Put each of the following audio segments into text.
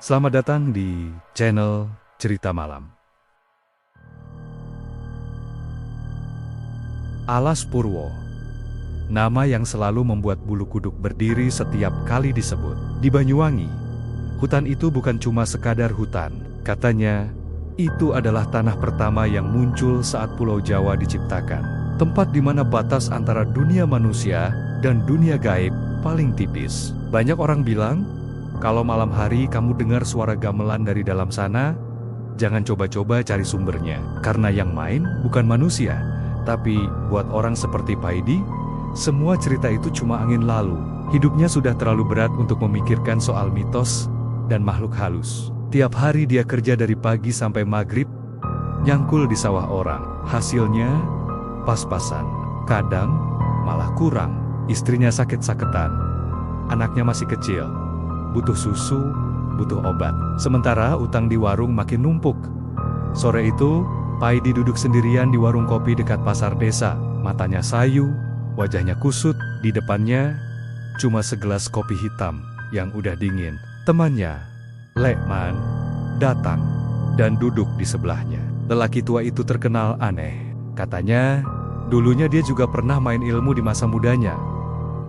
Selamat datang di channel Cerita Malam. Alas Purwo, nama yang selalu membuat bulu kuduk berdiri setiap kali disebut. Di Banyuwangi, hutan itu bukan cuma sekadar hutan. Katanya, itu adalah tanah pertama yang muncul saat Pulau Jawa diciptakan. Tempat di mana batas antara dunia manusia dan dunia gaib paling tipis. Banyak orang bilang, kalau malam hari kamu dengar suara gamelan dari dalam sana, jangan coba-coba cari sumbernya. Karena yang main bukan manusia, tapi buat orang seperti Paidi, semua cerita itu cuma angin lalu. Hidupnya sudah terlalu berat untuk memikirkan soal mitos dan makhluk halus. Tiap hari dia kerja dari pagi sampai maghrib, nyangkul di sawah orang. Hasilnya, pas-pasan. Kadang, malah kurang. Istrinya sakit-sakitan. Anaknya masih kecil. Butuh susu, butuh obat. Sementara utang di warung makin numpuk. Sore itu, Paidi duduk sendirian di warung kopi dekat pasar desa. Matanya sayu, wajahnya kusut. Di depannya, cuma segelas kopi hitam yang udah dingin. Temannya, Lekman, datang dan duduk di sebelahnya. Lelaki tua itu terkenal aneh. Katanya, dulunya dia juga pernah main ilmu di masa mudanya.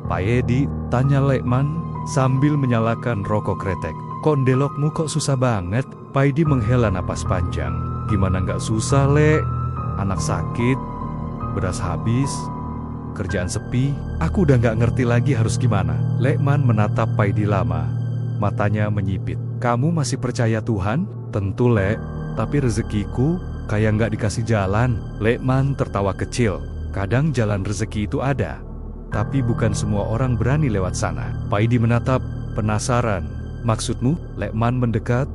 Paedi, tanya Lekman sambil menyalakan rokok kretek. Kondelokmu kok susah banget? Paidi menghela napas panjang. Gimana nggak susah, Lek? Anak sakit, beras habis, kerjaan sepi. Aku udah nggak ngerti lagi harus gimana. Lekman menatap Paidi lama. Matanya menyipit. Kamu masih percaya Tuhan? Tentu, Lek. Tapi rezekiku kayak nggak dikasih jalan. Lekman tertawa kecil. Kadang jalan rezeki itu ada, tapi bukan semua orang berani lewat sana. Paidi menatap, penasaran. Maksudmu? Lekman mendekat.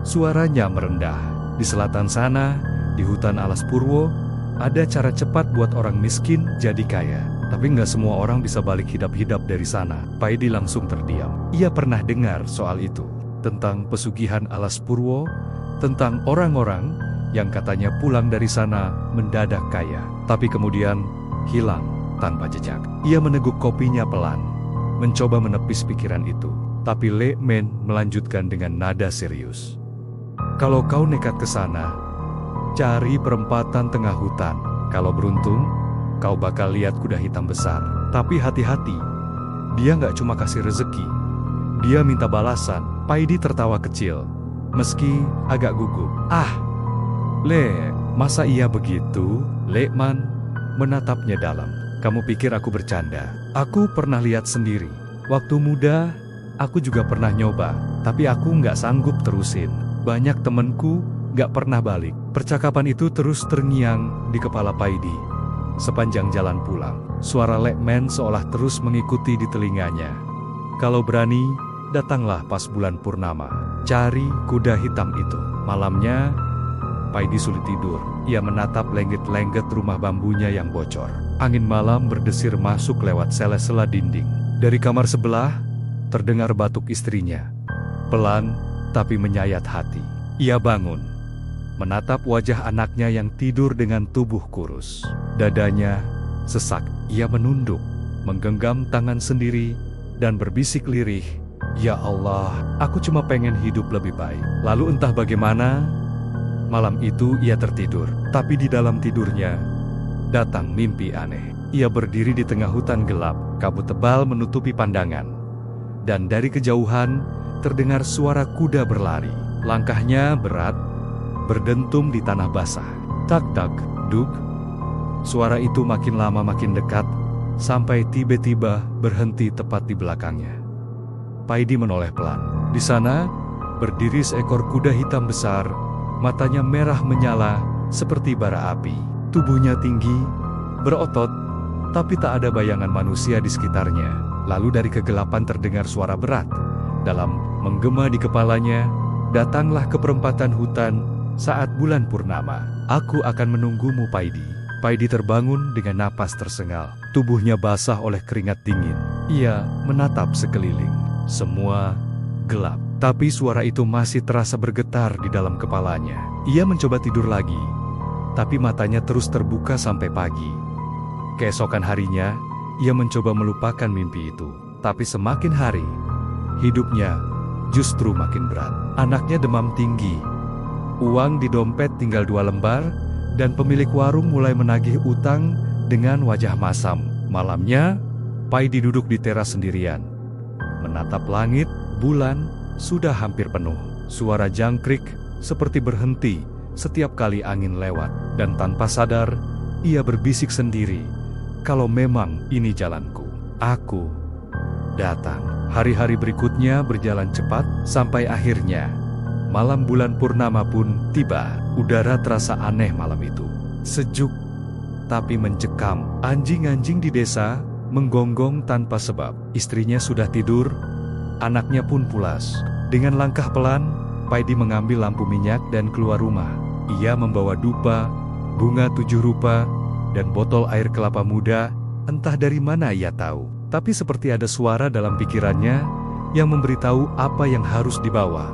Suaranya merendah. Di selatan sana, di hutan Alas Purwo, ada cara cepat buat orang miskin jadi kaya. Tapi nggak semua orang bisa balik hidup-hidup dari sana. Paidi langsung terdiam. Ia pernah dengar soal itu. Tentang pesugihan Alas Purwo, tentang orang-orang yang katanya pulang dari sana mendadak kaya, tapi kemudian hilang tanpa jejak. Ia meneguk kopinya pelan, mencoba menepis pikiran itu. Tapi Lekman melanjutkan dengan nada serius. Kalau kau nekat ke sana, cari perempatan tengah hutan. Kalau beruntung, kau bakal lihat kuda hitam besar. Tapi hati-hati, dia nggak cuma kasih rezeki, dia minta balasan. Paidi tertawa kecil, meski agak gugup. Lek, masa iya begitu? Lekman menatapnya dalam. Kamu pikir aku bercanda? Aku pernah lihat sendiri. Waktu muda, aku juga pernah nyoba, tapi aku nggak sanggup terusin. Banyak temenku nggak pernah balik. Percakapan itu terus terngiang di kepala Paidi. Sepanjang jalan pulang, suara Lekman seolah terus mengikuti di telinganya. Kalau berani, datanglah pas bulan purnama. Cari kuda hitam itu. Malamnya, Paidi sulit tidur. Ia menatap lengket-lengket rumah bambunya yang bocor. Angin malam berdesir masuk lewat sela-sela dinding. Dari kamar sebelah, terdengar batuk istrinya. Pelan, tapi menyayat hati. Ia bangun, menatap wajah anaknya yang tidur dengan tubuh kurus. Dadanya sesak. Ia menunduk, menggenggam tangan sendiri, dan berbisik lirih, "Ya Allah, aku cuma pengen hidup lebih baik." Lalu entah bagaimana, malam itu ia tertidur. Tapi di dalam tidurnya, datang mimpi aneh. Ia berdiri di tengah hutan gelap, kabut tebal menutupi pandangan. Dan dari kejauhan, terdengar suara kuda berlari. Langkahnya berat, berdentum di tanah basah. Tak-tak, dug. Suara itu makin lama makin dekat, sampai tiba-tiba berhenti tepat di belakangnya. Paidi menoleh pelan. Di sana, berdiri seekor kuda hitam besar, matanya merah menyala seperti bara api. Tubuhnya tinggi, berotot, tapi tak ada bayangan manusia di sekitarnya. Lalu dari kegelapan terdengar suara berat. Dalam menggema di kepalanya, datanglah ke perempatan hutan saat bulan purnama. Aku akan menunggumu, Paidi. Paidi terbangun dengan napas tersengal. Tubuhnya basah oleh keringat dingin. Ia menatap sekeliling. Semua gelap. Tapi suara itu masih terasa bergetar di dalam kepalanya. Ia mencoba tidur lagi, tapi matanya terus terbuka sampai pagi. Keesokan harinya, ia mencoba melupakan mimpi itu. Tapi semakin hari, hidupnya justru makin berat. Anaknya demam tinggi. Uang di dompet tinggal 2 lembar, dan pemilik warung mulai menagih utang dengan wajah masam. Malamnya, Paidi duduk di teras sendirian. Menatap langit, bulan sudah hampir penuh. Suara jangkrik seperti berhenti setiap kali angin lewat. Dan tanpa sadar, ia berbisik sendiri, "Kalau memang ini jalanku, aku datang." Hari-hari berikutnya berjalan cepat, sampai akhirnya malam bulan purnama pun tiba. Udara terasa aneh malam itu. Sejuk, tapi mencekam. Anjing-anjing di desa menggonggong tanpa sebab. Istrinya sudah tidur, anaknya pun pulas. Dengan langkah pelan, Paidi mengambil lampu minyak dan keluar rumah. Ia membawa dupa, bunga 7 rupa, dan botol air kelapa muda. Entah dari mana ia tahu, tapi seperti ada suara dalam pikirannya yang memberitahu apa yang harus dibawa.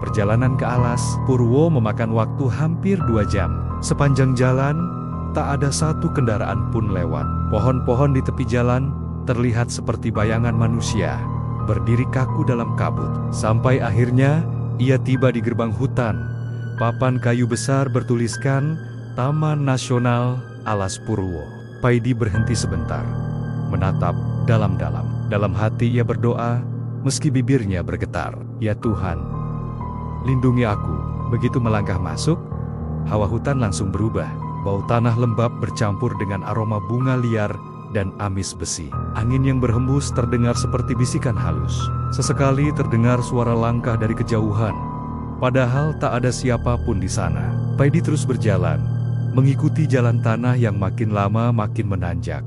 Perjalanan ke alas Purwo memakan waktu hampir 2 jam. Sepanjang jalan, tak ada satu kendaraan pun lewat. Pohon-pohon di tepi jalan terlihat seperti bayangan manusia, berdiri kaku dalam kabut. Sampai akhirnya, ia tiba di gerbang hutan. Papan kayu besar bertuliskan Taman Nasional Alas Purwo. Paidi berhenti sebentar, menatap dalam-dalam. Dalam hati ia berdoa, meski bibirnya bergetar. "Ya Tuhan, lindungi aku." Begitu melangkah masuk, hawa hutan langsung berubah. Bau tanah lembab bercampur dengan aroma bunga liar dan amis besi. Angin yang berhembus terdengar seperti bisikan halus. Sesekali terdengar suara langkah dari kejauhan, padahal tak ada siapapun di sana. Paidi terus berjalan, mengikuti jalan tanah yang makin lama makin menanjak.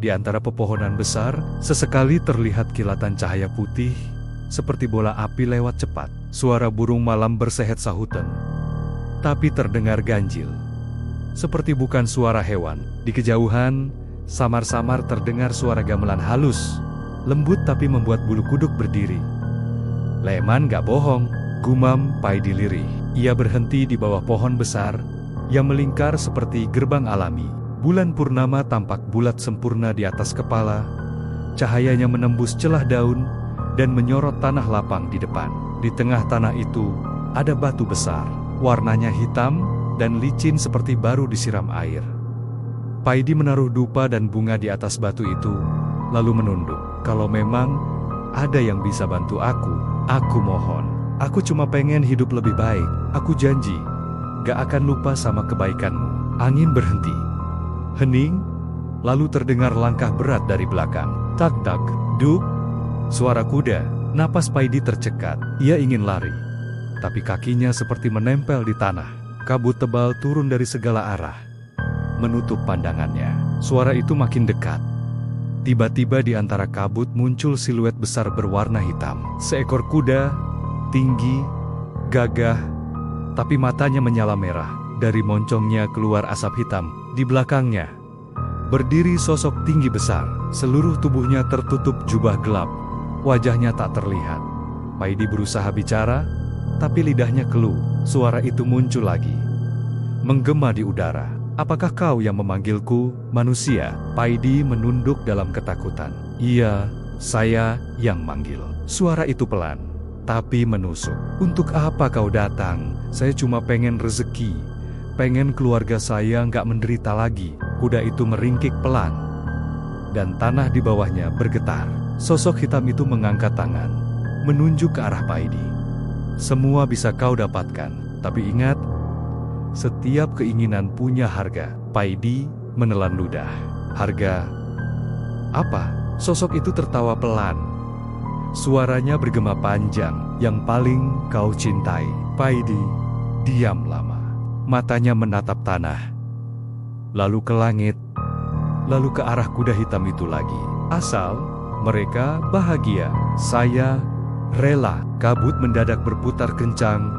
Di antara pepohonan besar, sesekali terlihat kilatan cahaya putih, seperti bola api lewat cepat. Suara burung malam bersehet sahutan, tapi terdengar ganjil, seperti bukan suara hewan. Di kejauhan, samar-samar terdengar suara gamelan halus, lembut tapi membuat bulu kuduk berdiri. "Leman gak bohong," gumam Paidi lirih. Ia berhenti di bawah pohon besar yang melingkar seperti gerbang alami. Bulan purnama tampak bulat sempurna di atas kepala. Cahayanya menembus celah daun dan menyorot tanah lapang di depan. Di tengah tanah itu ada batu besar, warnanya hitam dan licin seperti baru disiram air. Paidi menaruh dupa dan bunga di atas batu itu, lalu menunduk. "Kalau memang ada yang bisa bantu aku mohon. Aku cuma pengen hidup lebih baik. Aku janji, gak akan lupa sama kebaikanmu." Angin berhenti. Hening, lalu terdengar langkah berat dari belakang. Tak-tak, duk, suara kuda. Napas Paidi tercekat. Ia ingin lari, tapi kakinya seperti menempel di tanah. Kabut tebal turun dari segala arah, menutup pandangannya. Suara itu makin dekat. Tiba-tiba di antara kabut muncul siluet besar berwarna hitam. Seekor kuda, tinggi, gagah, tapi matanya menyala merah. Dari moncongnya keluar asap hitam. Di belakangnya berdiri sosok tinggi besar. Seluruh tubuhnya tertutup jubah gelap. Wajahnya tak terlihat. Paidi berusaha bicara, tapi lidahnya keluh. Suara itu muncul lagi, menggema di udara. "Apakah kau yang memanggilku, manusia?" Paidi menunduk dalam ketakutan. "Iya, saya yang manggil." Suara itu pelan, tapi menusuk. "Untuk apa kau datang?" "Saya cuma pengen rezeki. Pengen keluarga saya nggak menderita lagi." Kuda itu meringkik pelan, dan tanah di bawahnya bergetar. Sosok hitam itu mengangkat tangan, menunjuk ke arah Paidi. "Semua bisa kau dapatkan, tapi ingat, setiap keinginan punya harga." Paidi menelan ludah. "Harga apa?" Sosok itu tertawa pelan. Suaranya bergema panjang. "Yang paling kau cintai." Paidi diam lama. Matanya menatap tanah, lalu ke langit, lalu ke arah kuda hitam itu lagi. "Asal mereka bahagia, saya rela." Kabut mendadak berputar kencang.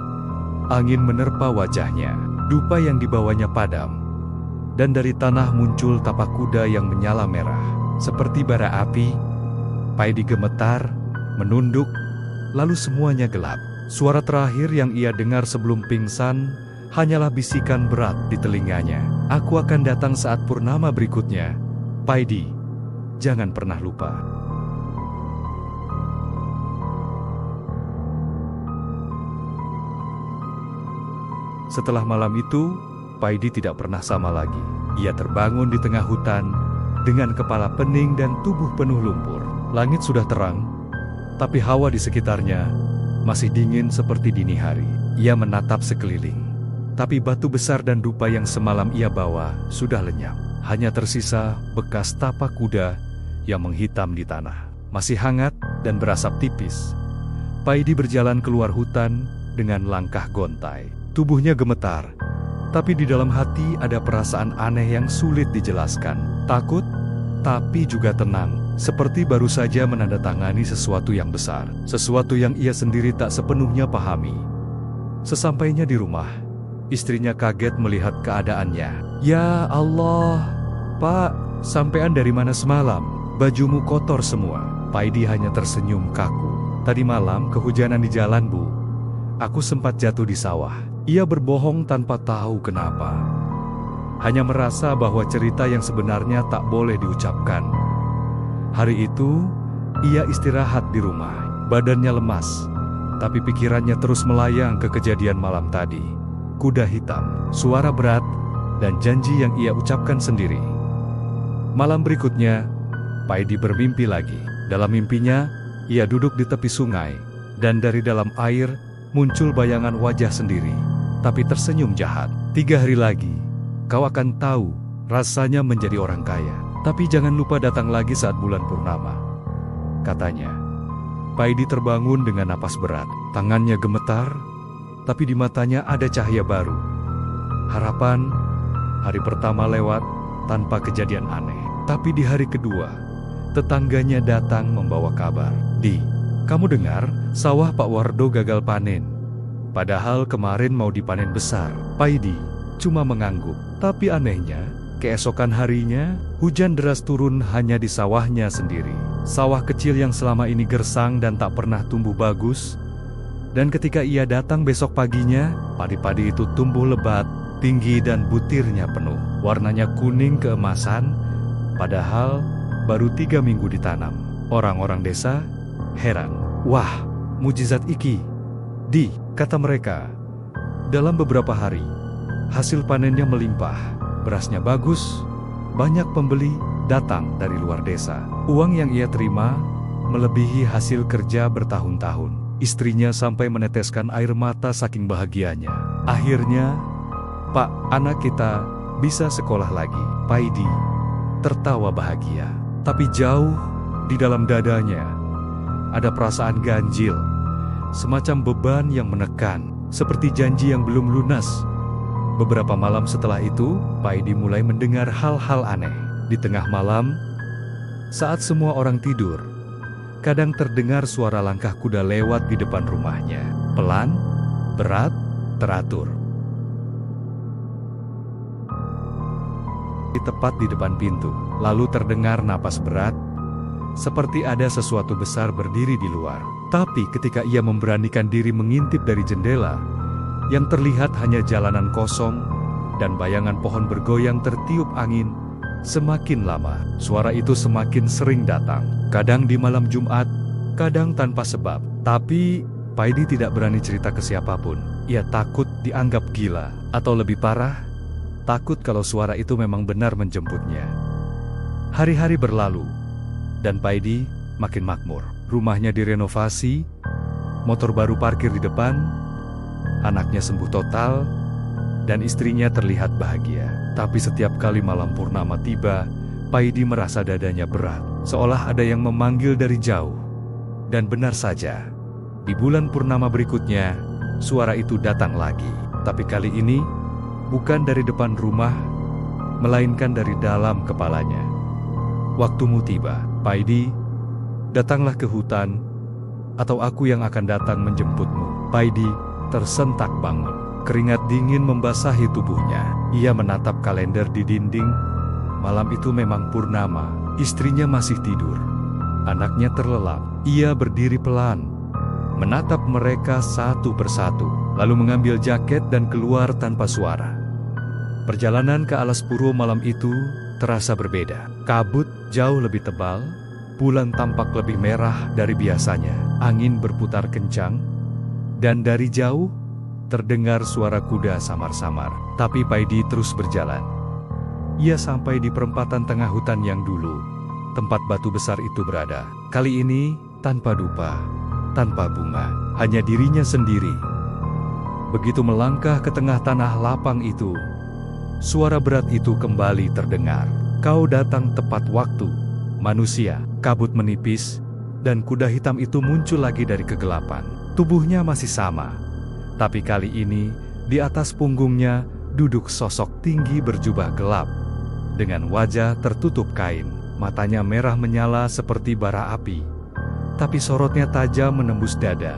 Angin menerpa wajahnya. Dupa yang dibawanya padam, dan dari tanah muncul tapak kuda yang menyala merah, seperti bara api. Paidi gemetar, menunduk, lalu semuanya gelap. Suara terakhir yang ia dengar sebelum pingsan hanyalah bisikan berat di telinganya. "Aku akan datang saat purnama berikutnya. Paidi, jangan pernah lupa." Setelah malam itu, Paidi tidak pernah sama lagi. Ia terbangun di tengah hutan dengan kepala pening dan tubuh penuh lumpur. Langit sudah terang, tapi hawa di sekitarnya masih dingin seperti dini hari. Ia menatap sekeliling, tapi batu besar dan dupa yang semalam ia bawa sudah lenyap. Hanya tersisa bekas tapak kuda yang menghitam di tanah. Masih hangat dan berasap tipis. Paidi berjalan keluar hutan dengan langkah gontai. Tubuhnya gemetar, tapi di dalam hati ada perasaan aneh yang sulit dijelaskan. Takut, tapi juga tenang, seperti baru saja menandatangani sesuatu yang besar. Sesuatu yang ia sendiri tak sepenuhnya pahami. Sesampainya di rumah, istrinya kaget melihat keadaannya. "Ya Allah, Pak, sampean dari mana semalam? Bajumu kotor semua." Paidi hanya tersenyum kaku. "Tadi malam kehujanan di jalan, Bu. Aku sempat jatuh di sawah." Ia berbohong tanpa tahu kenapa. Hanya merasa bahwa cerita yang sebenarnya tak boleh diucapkan. Hari itu, ia istirahat di rumah. Badannya lemas, tapi pikirannya terus melayang ke kejadian malam tadi. Kuda hitam, suara berat, dan janji yang ia ucapkan sendiri. Malam berikutnya, Paidi bermimpi lagi. Dalam mimpinya, ia duduk di tepi sungai, dan dari dalam air muncul bayangan wajah sendiri, tapi tersenyum jahat. "3 hari lagi, kau akan tahu rasanya menjadi orang kaya. Tapi jangan lupa datang lagi saat bulan purnama," katanya. Paidi terbangun dengan napas berat. Tangannya gemetar, tapi di matanya ada cahaya baru. Harapan, hari pertama lewat tanpa kejadian aneh. Tapi di hari kedua, tetangganya datang membawa kabar. "Di, kamu dengar, sawah Pak Wardo gagal panen. Padahal kemarin mau dipanen besar." Paidi cuma mengangguk. Tapi anehnya, keesokan harinya, hujan deras turun hanya di sawahnya sendiri. Sawah kecil yang selama ini gersang dan tak pernah tumbuh bagus. Dan ketika ia datang besok paginya, padi-padi itu tumbuh lebat, tinggi dan butirnya penuh. Warnanya kuning keemasan, padahal baru 3 minggu ditanam. Orang-orang desa heran. "Wah, mujizat iki, Di," kata mereka. Dalam beberapa hari, hasil panennya melimpah. Berasnya bagus, banyak pembeli datang dari luar desa. Uang yang ia terima melebihi hasil kerja bertahun-tahun. Istrinya sampai meneteskan air mata saking bahagianya. Akhirnya, "Pak, anak kita bisa sekolah lagi." Paidi tertawa bahagia. Tapi jauh di dalam dadanya ada perasaan ganjil, semacam beban yang menekan, seperti janji yang belum lunas. Beberapa malam setelah itu, Paidi mulai mendengar hal-hal aneh. Di tengah malam, saat semua orang tidur, kadang terdengar suara langkah kuda lewat di depan rumahnya. Pelan, berat, teratur. Tepat di depan pintu, lalu terdengar napas berat, seperti ada sesuatu besar berdiri di luar. Tapi ketika ia memberanikan diri mengintip dari jendela, yang terlihat hanya jalanan kosong dan bayangan pohon bergoyang tertiup angin. Semakin lama, suara itu semakin sering datang. Kadang di malam Jumat, kadang tanpa sebab. Tapi Paidi tidak berani cerita ke siapapun. Ia takut dianggap gila, atau lebih parah, takut kalau suara itu memang benar menjemputnya. Hari-hari berlalu, dan Paidi makin makmur. Rumahnya direnovasi, motor baru parkir di depan, anaknya sembuh total, dan istrinya terlihat bahagia. Tapi setiap kali malam purnama tiba, Paidi merasa dadanya berat, seolah ada yang memanggil dari jauh. Dan benar saja, di bulan purnama berikutnya, suara itu datang lagi. Tapi kali ini, bukan dari depan rumah, melainkan dari dalam kepalanya. "Waktumu tiba, Paidi. Datanglah ke hutan, atau aku yang akan datang menjemputmu." Paidi tersentak bangun. Keringat dingin membasahi tubuhnya. Ia menatap kalender di dinding. Malam itu memang purnama. Istrinya masih tidur. Anaknya terlelap. Ia berdiri pelan, menatap mereka satu persatu, lalu mengambil jaket dan keluar tanpa suara. Perjalanan ke alas puro malam itu terasa berbeda. Kabut jauh lebih tebal, bulan tampak lebih merah dari biasanya, angin berputar kencang, dan dari jauh, terdengar suara kuda samar-samar. Tapi Paidi terus berjalan. Ia sampai di perempatan tengah hutan yang dulu tempat batu besar itu berada. Kali ini, tanpa dupa, tanpa bunga, hanya dirinya sendiri. Begitu melangkah ke tengah tanah lapang itu, suara berat itu kembali terdengar. Kau datang tepat waktu, manusia. Kabut menipis, dan kuda hitam itu muncul lagi dari kegelapan. Tubuhnya masih sama, tapi kali ini, di atas punggungnya, duduk sosok tinggi berjubah gelap. Dengan wajah tertutup kain, matanya merah menyala seperti bara api, tapi sorotnya tajam menembus dada.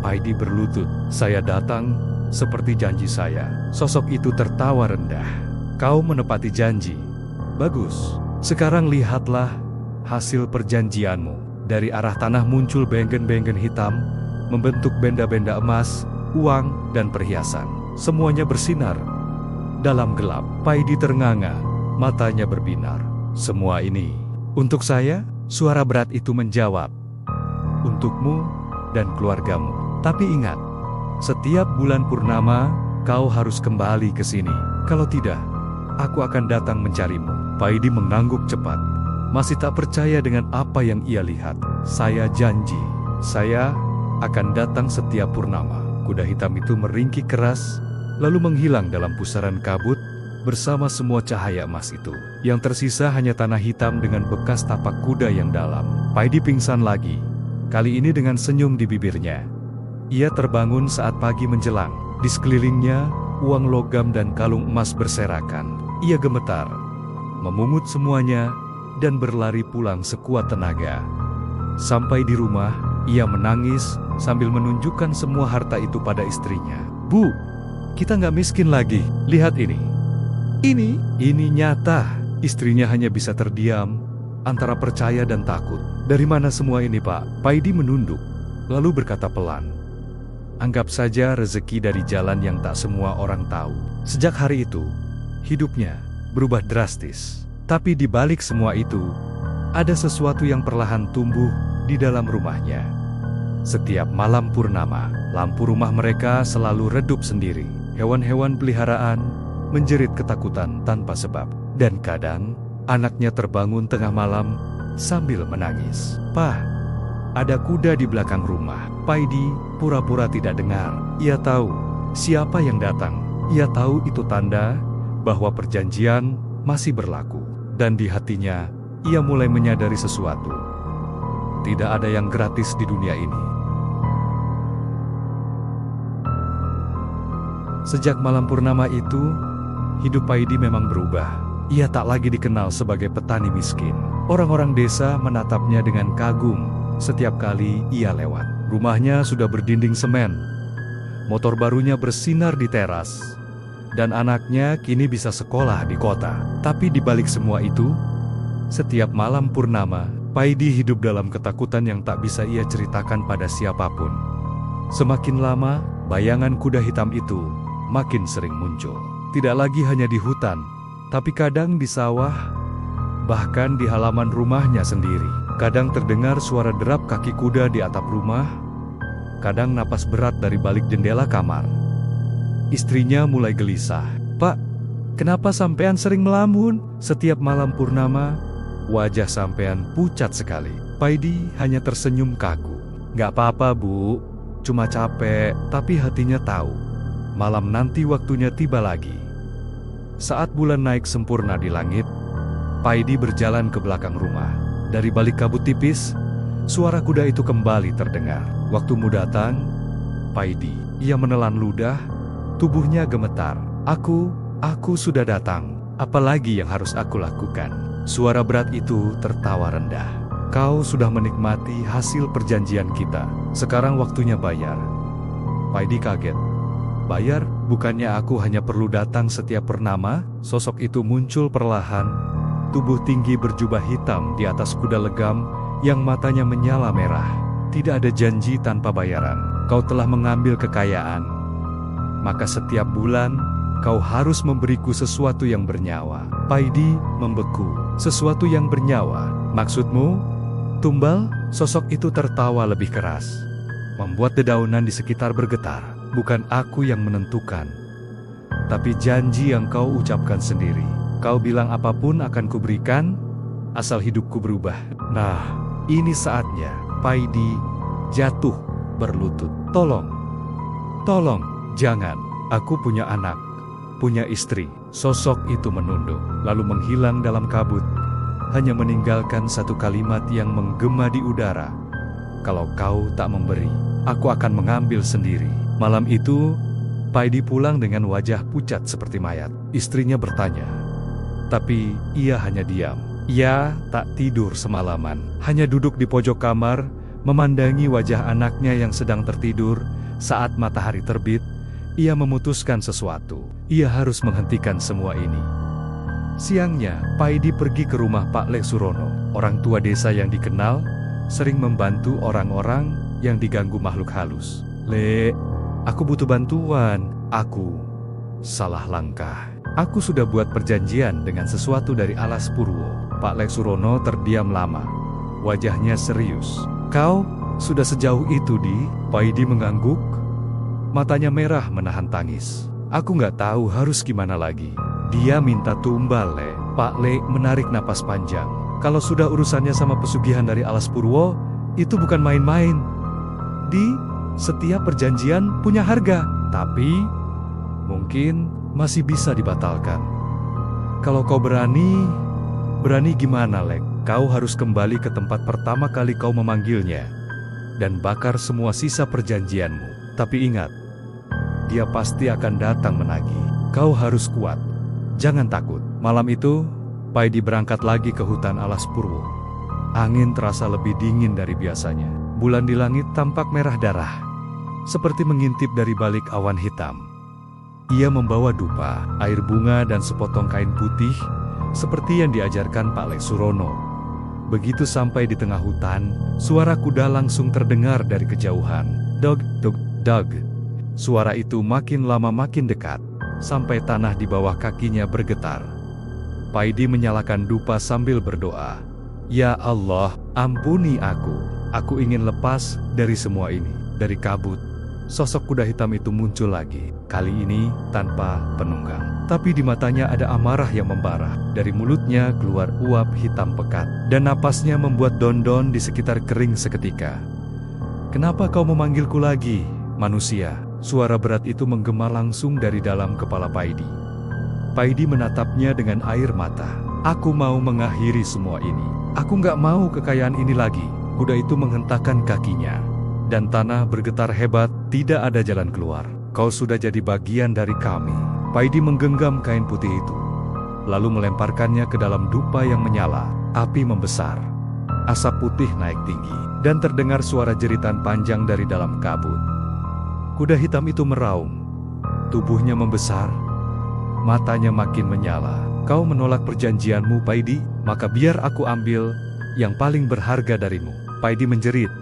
Paidi berlutut, "Saya datang, seperti janji saya." Sosok itu tertawa rendah. "Kau menepati janji. Bagus. Sekarang lihatlah hasil perjanjianmu." Dari arah tanah muncul benggen-benggen hitam, membentuk benda-benda emas, uang, dan perhiasan. Semuanya bersinar. Dalam gelap, Paidi ternganga, matanya berbinar. "Semua ini untuk saya?" Suara berat itu menjawab. "Untukmu dan keluargamu. Tapi ingat, setiap bulan purnama, kau harus kembali ke sini. Kalau tidak, aku akan datang mencarimu." Paidi mengangguk cepat, masih tak percaya dengan apa yang ia lihat. "Saya janji, saya akan datang setiap purnama." Kuda hitam itu meringkik keras, lalu menghilang dalam pusaran kabut bersama semua cahaya emas itu. Yang tersisa hanya tanah hitam dengan bekas tapak kuda yang dalam. Paidi pingsan lagi, kali ini dengan senyum di bibirnya. Ia terbangun saat pagi menjelang. Di sekelilingnya, uang logam dan kalung emas berserakan. Ia gemetar, memungut semuanya, dan berlari pulang sekuat tenaga. Sampai di rumah, ia menangis sambil menunjukkan semua harta itu pada istrinya. "Bu, kita nggak miskin lagi. Lihat ini. Ini nyata." Istrinya hanya bisa terdiam, antara percaya dan takut. "Dari mana semua ini, Pak?" Paidi menunduk, lalu berkata pelan, "Anggap saja rezeki dari jalan yang tak semua orang tahu." Sejak hari itu, hidupnya berubah drastis. Tapi di balik semua itu, ada sesuatu yang perlahan tumbuh di dalam rumahnya. Setiap malam purnama, lampu rumah mereka selalu redup sendiri. Hewan-hewan peliharaan menjerit ketakutan tanpa sebab. Dan kadang, anaknya terbangun tengah malam sambil menangis. "Pak, ada kuda di belakang rumah." Paidi pura-pura tidak dengar. Ia tahu siapa yang datang. Ia tahu itu tanda bahwa perjanjian masih berlaku. Dan di hatinya, ia mulai menyadari sesuatu. Tidak ada yang gratis di dunia ini. Sejak malam purnama itu, hidup Paidi memang berubah. Ia tak lagi dikenal sebagai petani miskin. Orang-orang desa menatapnya dengan kagum setiap kali ia lewat. Rumahnya sudah berdinding semen. Motor barunya bersinar di teras. Dan anaknya kini bisa sekolah di kota. Tapi di balik semua itu, setiap malam purnama, Paidi hidup dalam ketakutan yang tak bisa ia ceritakan pada siapapun. Semakin lama, bayangan kuda hitam itu makin sering muncul. Tidak lagi hanya di hutan, tapi kadang di sawah, bahkan di halaman rumahnya sendiri. Kadang terdengar suara derap kaki kuda di atap rumah, kadang napas berat dari balik jendela kamar. Istrinya mulai gelisah. "Pak, kenapa sampean sering melamun? Setiap malam purnama, wajah sampean pucat sekali." Paidi hanya tersenyum kaku. "Gak apa-apa, Bu. Cuma capek." Tapi hatinya tahu, malam nanti waktunya tiba lagi. Saat bulan naik sempurna di langit, Paidi berjalan ke belakang rumah. Dari balik kabut tipis, suara kuda itu kembali terdengar. Waktumu datang, Paidi. Ia menelan ludah, tubuhnya gemetar. Aku sudah datang. Apalagi yang harus aku lakukan?" Suara berat itu tertawa rendah. "Kau sudah menikmati hasil perjanjian kita. Sekarang waktunya bayar." Paidi kaget. "Bayar? Bukannya aku hanya perlu datang setiap purnama?" Sosok itu muncul perlahan. Tubuh tinggi berjubah hitam di atas kuda legam yang matanya menyala merah. "Tidak ada janji tanpa bayaran. Kau telah mengambil kekayaan. Maka setiap bulan, kau harus memberiku sesuatu yang bernyawa." Paidi membeku. "Sesuatu yang bernyawa? Maksudmu? Tumbal?" Sosok itu tertawa lebih keras, membuat dedaunan di sekitar bergetar. bukan aku yang menentukan, tapi janji yang kau ucapkan sendiri. Kau bilang apapun akan kuberikan, asal hidupku berubah. Nah, ini saatnya. Paidi jatuh berlutut. Tolong, jangan. Aku punya anak, punya istri. Sosok itu menunduk, lalu menghilang dalam kabut, hanya meninggalkan satu kalimat yang menggema di udara. Kalau kau tak memberi, aku akan mengambil sendiri. Malam itu, Paidi pulang dengan wajah pucat seperti mayat. Istrinya bertanya, tapi ia hanya diam. Ia tak tidur semalaman, hanya duduk di pojok kamar, memandangi wajah anaknya yang sedang tertidur. Saat matahari terbit, ia memutuskan sesuatu. Ia harus menghentikan semua ini. Siangnya, Paidi pergi ke rumah Pak Lek Surono, orang tua desa yang dikenal, sering membantu orang-orang yang diganggu makhluk halus. "Lek, aku butuh bantuan. Aku salah langkah. Aku sudah buat perjanjian dengan sesuatu dari alas Purwo." Pak Lek Surono terdiam lama. Wajahnya serius. "Kau sudah sejauh itu, Di?" Paidi mengangguk. Matanya merah menahan tangis. "Aku nggak tahu harus gimana lagi." "Dia minta tumbal, Le." Pak Le menarik napas panjang. "Kalau sudah urusannya sama pesugihan dari alas Purwo, itu bukan main-main. Di, setiap perjanjian punya harga. Tapi, mungkin masih bisa dibatalkan. Kalau kau berani gimana, Lek? Kau harus kembali ke tempat pertama kali kau memanggilnya, dan bakar semua sisa perjanjianmu. Tapi ingat, dia pasti akan datang menagih. Kau harus kuat, jangan takut." Malam itu, Paidi berangkat lagi ke hutan alas Purwo. Angin terasa lebih dingin dari biasanya. Bulan di langit tampak merah darah, seperti mengintip dari balik awan hitam. Ia membawa dupa, air bunga, dan sepotong kain putih, seperti yang diajarkan Pak Lek Surono. Begitu sampai di tengah hutan, suara kuda langsung terdengar dari kejauhan. Dog, dog, dog. Suara itu makin lama makin dekat, sampai tanah di bawah kakinya bergetar. Paidi menyalakan dupa sambil berdoa, "Ya Allah, ampuni aku. Aku ingin lepas dari semua ini." Dari kabut, sosok kuda hitam itu muncul lagi, kali ini tanpa penunggang. Tapi di matanya ada amarah yang membara. Dari mulutnya keluar uap hitam pekat, dan napasnya membuat dondon di sekitar kering seketika. "Kenapa kau memanggilku lagi, manusia?" Suara berat itu menggema langsung dari dalam kepala Paidi. Paidi menatapnya dengan air mata. "Aku mau mengakhiri semua ini. Aku nggak mau kekayaan ini lagi." Kuda itu menghentakkan kakinya, dan tanah bergetar hebat. "Tidak ada jalan keluar. Kau sudah jadi bagian dari kami." Paidi menggenggam kain putih itu, lalu melemparkannya ke dalam dupa yang menyala. Api membesar, asap putih naik tinggi, dan terdengar suara jeritan panjang dari dalam kabut. Kuda hitam itu meraung, tubuhnya membesar, matanya makin menyala. "Kau menolak perjanjianmu, Paidi, maka biar aku ambil yang paling berharga darimu." Paidi menjerit,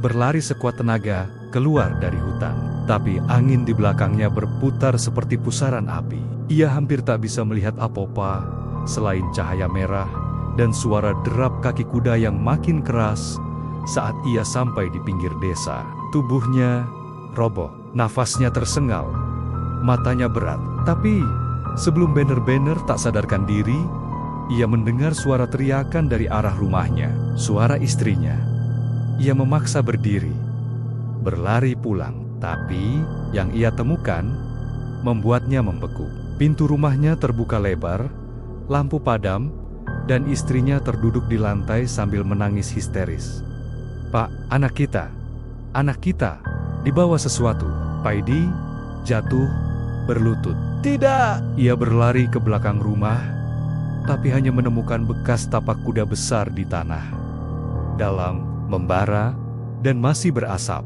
berlari sekuat tenaga keluar dari hutan. Tapi angin di belakangnya berputar seperti pusaran api. Ia hampir tak bisa melihat apa-apa selain cahaya merah dan suara derap kaki kuda yang makin keras. Saat ia sampai di pinggir desa, tubuhnya roboh, nafasnya tersengal, matanya berat. Tapi sebelum benar-benar tak sadarkan diri, ia mendengar suara teriakan dari arah rumahnya, suara istrinya. Ia memaksa berdiri, berlari pulang, tapi yang ia temukan membuatnya membeku. Pintu rumahnya terbuka lebar, lampu padam, dan istrinya terduduk di lantai sambil menangis histeris. "Pak, anak kita, dibawa sesuatu." Paidi jatuh berlutut. "Tidak!" Ia berlari ke belakang rumah, tapi hanya menemukan bekas tapak kuda besar di tanah, dalam, membara, dan masih berasap.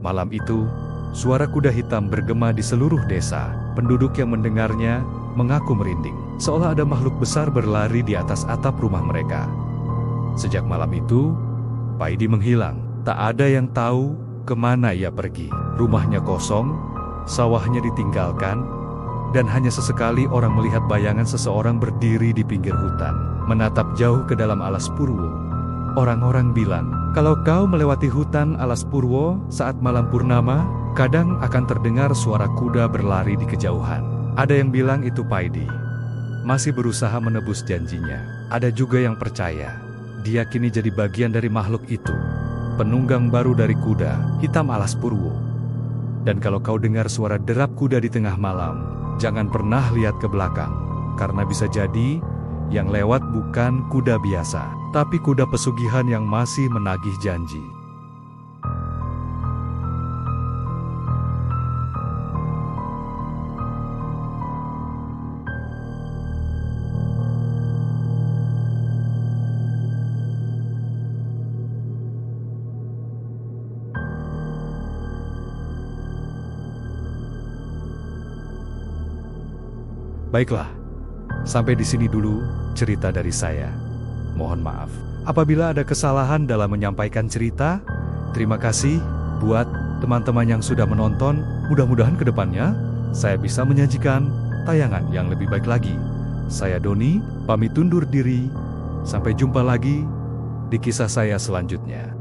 Malam itu, suara kuda hitam bergema di seluruh desa. Penduduk yang mendengarnya mengaku merinding, seolah ada makhluk besar berlari di atas atap rumah mereka. Sejak malam itu, Paidi menghilang. Tak ada yang tahu kemana ia pergi. Rumahnya kosong, sawahnya ditinggalkan, dan hanya sesekali orang melihat bayangan seseorang berdiri di pinggir hutan, menatap jauh ke dalam alas Purwo. Orang-orang bilang, kalau kau melewati hutan alas Purwo saat malam purnama, Kadang akan terdengar suara kuda berlari di kejauhan. Ada yang bilang itu Paidi masih berusaha menebus janjinya. Ada juga yang percaya dia kini jadi bagian dari makhluk itu, penunggang baru dari kuda hitam alas Purwo. Dan kalau kau dengar suara derap kuda di tengah malam, jangan pernah lihat ke belakang, karena bisa jadi yang lewat bukan kuda biasa, tapi kuda pesugihan yang masih menagih janji. Baiklah, sampai di sini dulu cerita dari saya. Mohon maaf apabila ada kesalahan dalam menyampaikan cerita. Terima kasih buat teman-teman yang sudah menonton. Mudah-mudahan ke depannya saya bisa menyajikan tayangan yang lebih baik lagi. Saya Doni, pamit undur diri. Sampai jumpa lagi di kisah saya selanjutnya.